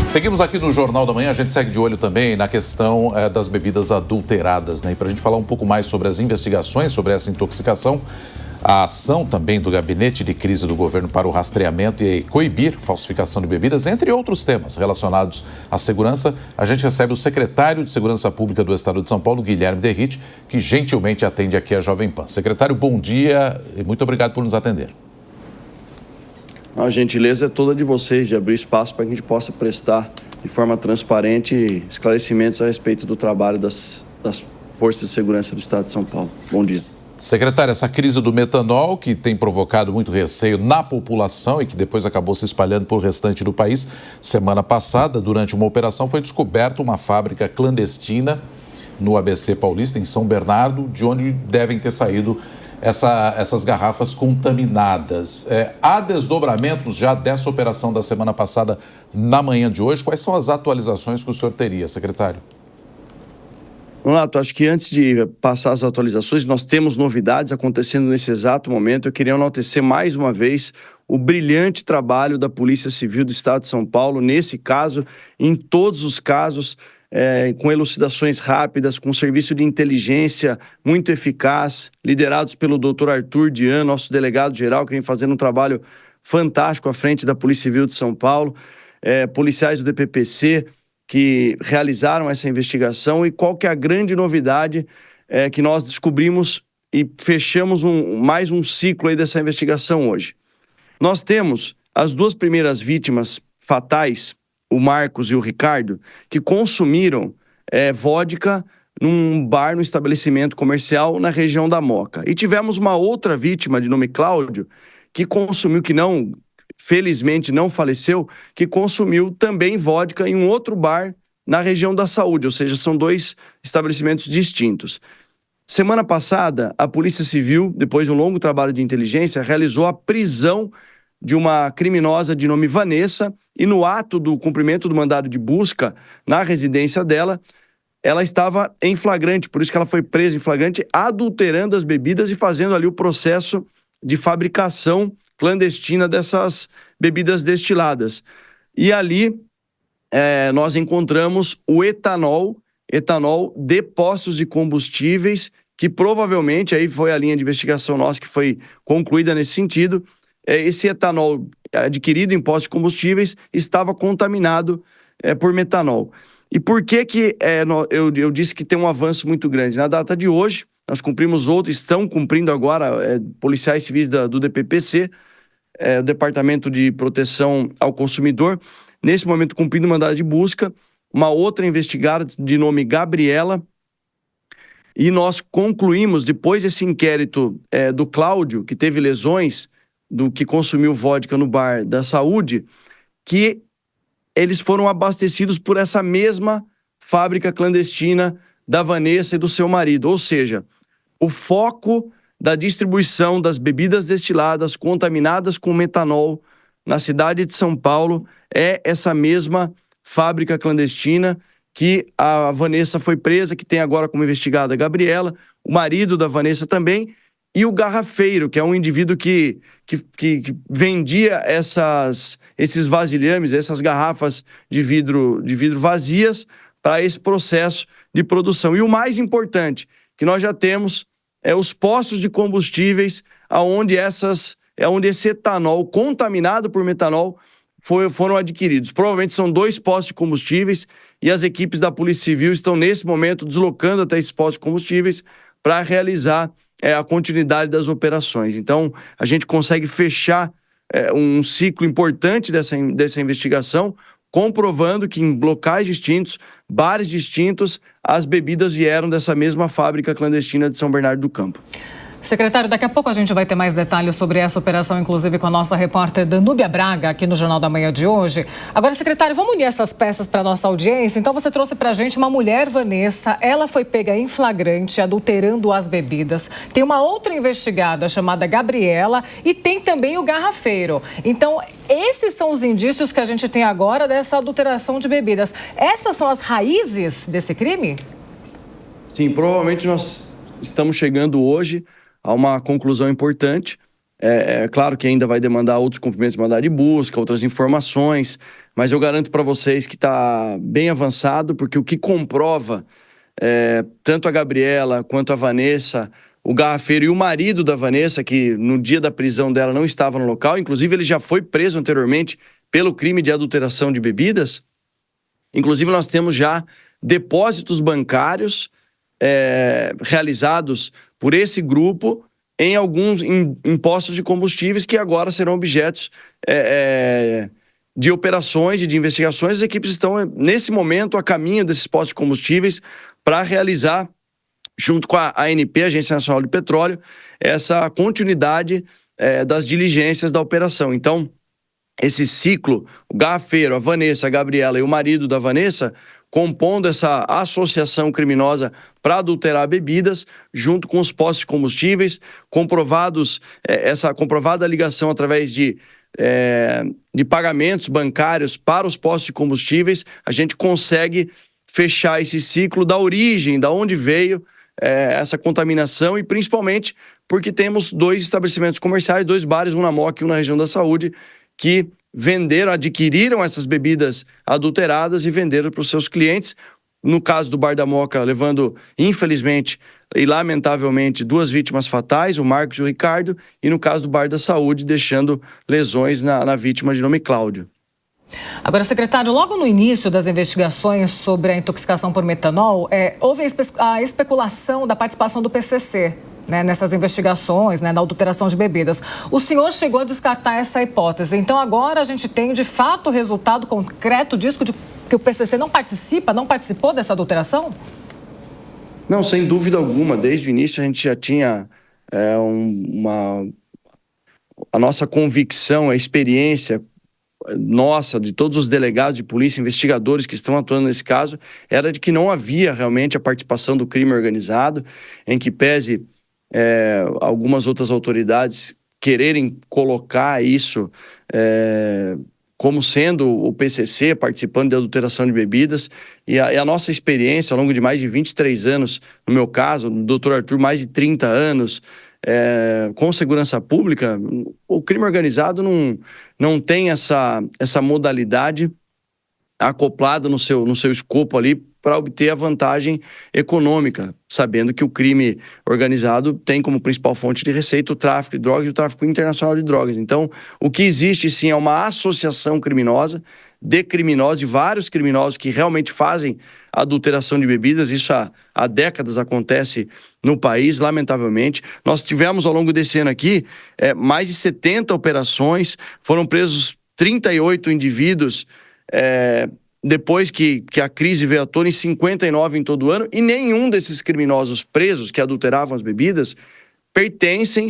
Seguimos aqui no Jornal da Manhã, a gente segue de olho também na questão das bebidas adulteradas, né? E para a gente falar um pouco mais sobre as investigações, sobre essa intoxicação, a ação também do Gabinete de Crise do Governo para o rastreamento e coibir falsificação de bebidas, entre outros temas relacionados à segurança, a gente recebe o secretário de Segurança Pública do Estado de São Paulo, Guilherme Derrite, que gentilmente atende aqui a Jovem Pan. Secretário, bom dia e muito obrigado por nos atender. A gentileza é toda de vocês de abrir espaço para que a gente possa prestar de forma transparente esclarecimentos a respeito do trabalho das Forças de Segurança do Estado de São Paulo. Bom dia. Secretário, essa crise do metanol, que tem provocado muito receio na população e que depois acabou se espalhando por restante do país, semana passada, durante uma operação, foi descoberta uma fábrica clandestina no ABC Paulista, em São Bernardo, de onde devem ter saído essas garrafas contaminadas. Há desdobramentos já dessa operação da semana passada na manhã de hoje? Quais são as atualizações que o senhor teria, secretário? Renato, acho que antes de passar as atualizações, nós temos novidades acontecendo nesse exato momento. Eu queria enaltecer mais uma vez o brilhante trabalho da Polícia Civil do Estado de São Paulo, nesse caso, em todos os casos, com elucidações rápidas, com serviço de inteligência muito eficaz, liderados pelo Dr. Arthur Dian, nosso delegado-geral, que vem fazendo um trabalho fantástico à frente da Polícia Civil de São Paulo, policiais do DPPC, que realizaram essa investigação. E qual que é a grande novidade que nós descobrimos e fechamos mais um ciclo aí dessa investigação hoje? Nós temos as duas primeiras vítimas fatais, o Marcos e o Ricardo, que consumiram vodka num bar, no estabelecimento comercial na região da Moca. E tivemos uma outra vítima de nome Cláudio, que consumiu, felizmente não faleceu, que consumiu também vodka em um outro bar na região da Saúde, ou seja, são dois estabelecimentos distintos. Semana passada, a Polícia Civil, depois de um longo trabalho de inteligência, realizou a prisão de uma criminosa de nome Vanessa, e no ato do cumprimento do mandado de busca na residência dela, ela estava em flagrante, por isso que ela foi presa em flagrante, adulterando as bebidas e fazendo ali o processo de fabricação clandestina dessas bebidas destiladas. E ali nós encontramos o etanol de postos de combustíveis, que provavelmente, aí foi a linha de investigação nossa que foi concluída nesse sentido, esse etanol adquirido em postos de combustíveis estava contaminado por metanol. E por que eu disse que tem um avanço muito grande? Na data de hoje, nós cumprimos estão cumprindo agora policiais civis do DPPC, o Departamento de Proteção ao Consumidor, nesse momento cumprindo mandado de busca, uma outra investigada de nome Gabriela, e nós concluímos, depois desse inquérito do Cláudio, que teve lesões, do que consumiu vodka no bar da Saúde, que eles foram abastecidos por essa mesma fábrica clandestina da Vanessa e do seu marido. Ou seja, o foco da distribuição das bebidas destiladas contaminadas com metanol na cidade de São Paulo é essa mesma fábrica clandestina que a Vanessa foi presa, que tem agora como investigada a Gabriela, o marido da Vanessa também, e o garrafeiro, que é um indivíduo que vendia esses vasilhames, essas garrafas de vidro vazias para esse processo de produção. E o mais importante, que nós já temos, os postos de combustíveis onde esse etanol contaminado por metanol foram adquiridos. Provavelmente são 2 postos de combustíveis e as equipes da Polícia Civil estão nesse momento deslocando até esses postos de combustíveis para realizar a continuidade das operações. Então, a gente consegue fechar um ciclo importante dessa investigação, comprovando que em locais distintos, bares distintos, as bebidas vieram dessa mesma fábrica clandestina de São Bernardo do Campo. Secretário, daqui a pouco a gente vai ter mais detalhes sobre essa operação, inclusive com a nossa repórter Danúbia Braga, aqui no Jornal da Manhã de hoje. Agora, secretário, vamos unir essas peças para a nossa audiência? Então, você trouxe para a gente uma mulher, Vanessa, ela foi pega em flagrante, adulterando as bebidas. Tem uma outra investigada chamada Gabriela e tem também o garrafeiro. Então, esses são os indícios que a gente tem agora dessa adulteração de bebidas. Essas são as raízes desse crime? Sim, provavelmente nós estamos chegando hoje a uma conclusão importante. É claro que ainda vai demandar outros cumprimentos de mandado de busca, outras informações, mas eu garanto para vocês que está bem avançado, porque o que comprova tanto a Gabriela quanto a Vanessa, o garrafeiro e o marido da Vanessa, que no dia da prisão dela não estava no local, inclusive ele já foi preso anteriormente pelo crime de adulteração de bebidas. Inclusive nós temos já depósitos bancários realizados por esse grupo em alguns impostos de combustíveis que agora serão objetos de operações e de investigações. As equipes estão, nesse momento, a caminho desses postos de combustíveis para realizar, junto com a ANP, Agência Nacional de Petróleo, essa continuidade das diligências da operação. Então, esse ciclo, o garrafeiro, a Vanessa, a Gabriela e o marido da Vanessa, compondo essa associação criminosa para adulterar bebidas, junto com os postos de combustíveis, essa comprovada ligação através de pagamentos bancários para os postos de combustíveis, a gente consegue fechar esse ciclo da origem, da onde veio essa contaminação, e principalmente porque temos 2 estabelecimentos comerciais, 2 bares, um na Moca e um na região da Saúde, que adquiriram essas bebidas adulteradas e venderam para os seus clientes. No caso do Bar da Moca, levando, infelizmente e lamentavelmente, 2 vítimas fatais, o Marcos e o Ricardo, e no caso do Bar da Saúde, deixando lesões na vítima de nome Cláudio. Agora, secretário, logo no início das investigações sobre a intoxicação por metanol, houve a especulação da participação do PCC, né, nessas investigações, né, da adulteração de bebidas. O senhor chegou a descartar essa hipótese. Então, agora a gente tem, de fato, o resultado concreto disso, de que o PCC não participou dessa adulteração? Não, sem dúvida alguma. Desde o início a gente já tinha a nossa convicção, a experiência nossa, de todos os delegados de polícia, investigadores que estão atuando nesse caso, era de que não havia realmente a participação do crime organizado, em que pese algumas outras autoridades quererem colocar isso como sendo o PCC participando de adulteração de bebidas, e a nossa experiência ao longo de mais de 23 anos, no meu caso, no Dr. Arthur, mais de 30 anos, com segurança pública, o crime organizado não tem essa modalidade acoplada no seu escopo ali para obter a vantagem econômica, sabendo que o crime organizado tem como principal fonte de receita o tráfico de drogas e o tráfico internacional de drogas. Então, o que existe sim é uma associação criminosa de criminosos, de vários criminosos que realmente fazem adulteração de bebidas. Isso há décadas acontece no país, lamentavelmente. Nós tivemos ao longo desse ano aqui mais de 70 operações, foram presos 38 indivíduos depois que a crise veio à tona, em 59 em todo o ano, e nenhum desses criminosos presos que adulteravam as bebidas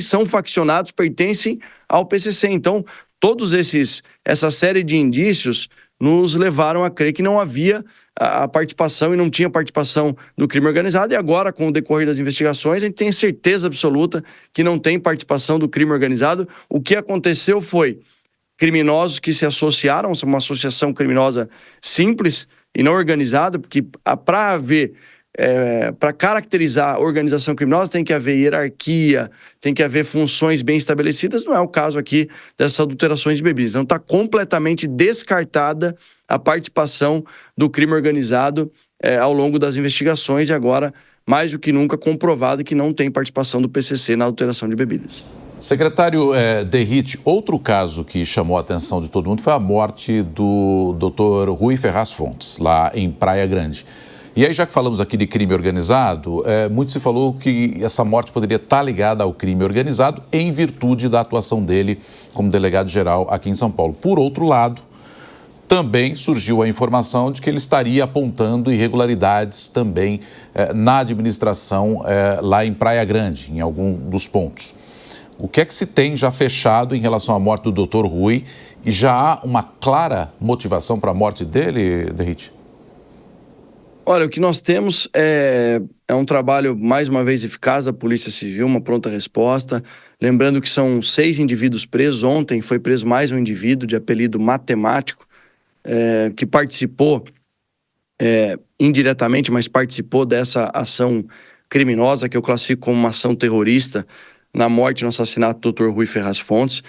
são faccionados, pertencem ao PCC. Então, essa série de indícios nos levaram a crer que não havia a participação e não tinha participação do crime organizado, e agora, com o decorrer das investigações, a gente tem certeza absoluta que não tem participação do crime organizado. O que aconteceu foi criminosos que se associaram, uma associação criminosa simples e não organizada, porque para caracterizar a organização criminosa tem que haver hierarquia, tem que haver funções bem estabelecidas. Não é o caso aqui dessas adulterações de bebidas. Então está completamente descartada a participação do crime organizado ao longo das investigações, e agora, mais do que nunca, comprovado que não tem participação do PCC na adulteração de bebidas. Secretário Derrite, outro caso que chamou a atenção de todo mundo foi a morte do Dr. Rui Ferraz Fontes, lá em Praia Grande. E aí, já que falamos aqui de crime organizado, muito se falou que essa morte poderia estar ligada ao crime organizado em virtude da atuação dele como delegado-geral aqui em São Paulo. Por outro lado, também surgiu a informação de que ele estaria apontando irregularidades também na administração lá em Praia Grande, em algum dos pontos. O que é que se tem já fechado em relação à morte do Dr. Rui? E já há uma clara motivação para a morte dele, Derrite? Olha, o que nós temos é um trabalho, mais uma vez, eficaz da Polícia Civil, uma pronta resposta. Lembrando que são 6 indivíduos presos. Ontem foi preso mais um indivíduo de apelido Matemático, que participou indiretamente, mas participou dessa ação criminosa que eu classifico como uma ação terrorista na morte e no assassinato do Dr. Rui Ferraz Fontes.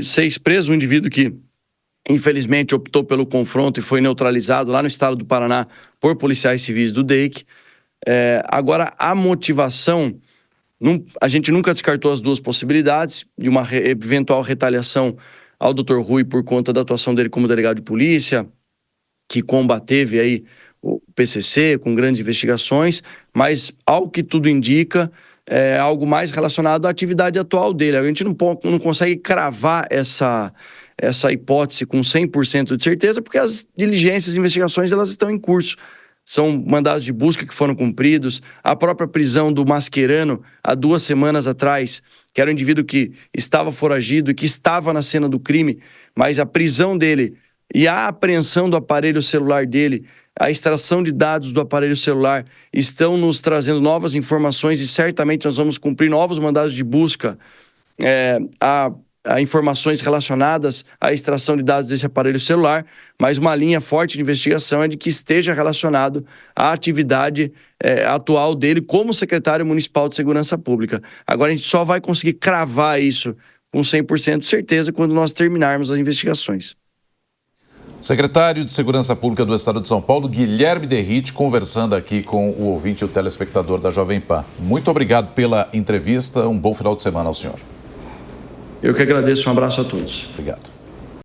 6 presos, um indivíduo que infelizmente optou pelo confronto e foi neutralizado lá no estado do Paraná por policiais civis do DEIC. Agora, a motivação, a gente nunca descartou as duas possibilidades de uma eventual retaliação ao Dr. Rui por conta da atuação dele como delegado de polícia, que combateve aí o PCC com grandes investigações, mas ao que tudo indica, é algo mais relacionado à atividade atual dele. A gente não consegue cravar essa hipótese com 100% de certeza, porque as diligências e investigações elas estão em curso. São mandados de busca que foram cumpridos. A própria prisão do Mascherano, há 2 semanas atrás, que era um indivíduo que estava foragido e que estava na cena do crime, mas a prisão dele e a apreensão do aparelho celular dele, a extração de dados do aparelho celular, estão nos trazendo novas informações e certamente nós vamos cumprir novos mandados de busca a informações relacionadas à extração de dados desse aparelho celular, mas uma linha forte de investigação é de que esteja relacionado à atividade atual dele como secretário municipal de segurança pública. Agora a gente só vai conseguir cravar isso com 100% de certeza quando nós terminarmos as investigações. Secretário de Segurança Pública do Estado de São Paulo, Guilherme Derrite, conversando aqui com o ouvinte e o telespectador da Jovem Pan. Muito obrigado pela entrevista, um bom final de semana ao senhor. Eu que agradeço, um abraço a todos. Obrigado.